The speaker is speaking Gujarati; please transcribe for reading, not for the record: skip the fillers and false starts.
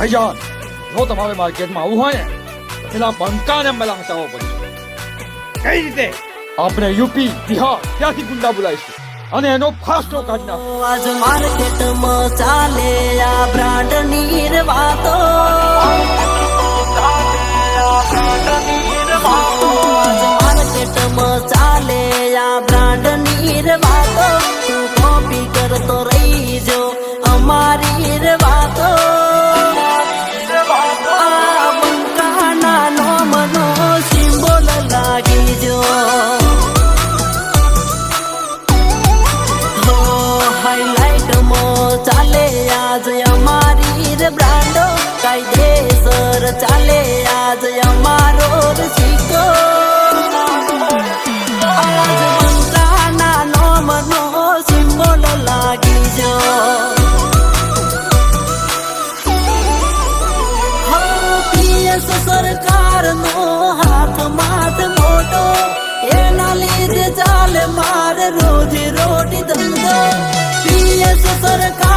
ભાઈજાન જો તમારે માર્કેટમાં આવવું હોય ને પેલા બંકાને મેલા હટાવવો પડશે. કઈ રીતે? આપણે યુપી બિહાર ત્યાંથી ગુંડા બોલાવીશું અને એનો ફાસ્ટો કાઢી નાખો. આજ માર્કેટમાં ચાલે આ બ્રાન્ડની વાતો, આજ માર્કેટમાં ચાલે આ બ્રાન્ડની વાતો. તું કોપી કરતો રહી જો અમારી વાતો. આ બંકાના નોમનો સિમ્બોલ લાગી જો. હાઈલાઇટમાં ચાલે આજ અમારી બ્રાન્ડો, કાયદેસર ચાલે આજ અમારો સિક્કો. આજ બંકાના નોમનો સિમ્બોલ લાગી જો. પીએસ સરકારનો હાથ માથ મોટો, એના લીધે ચાલે મારે રોજી રોટી ધંધો. પીએસ સરકાર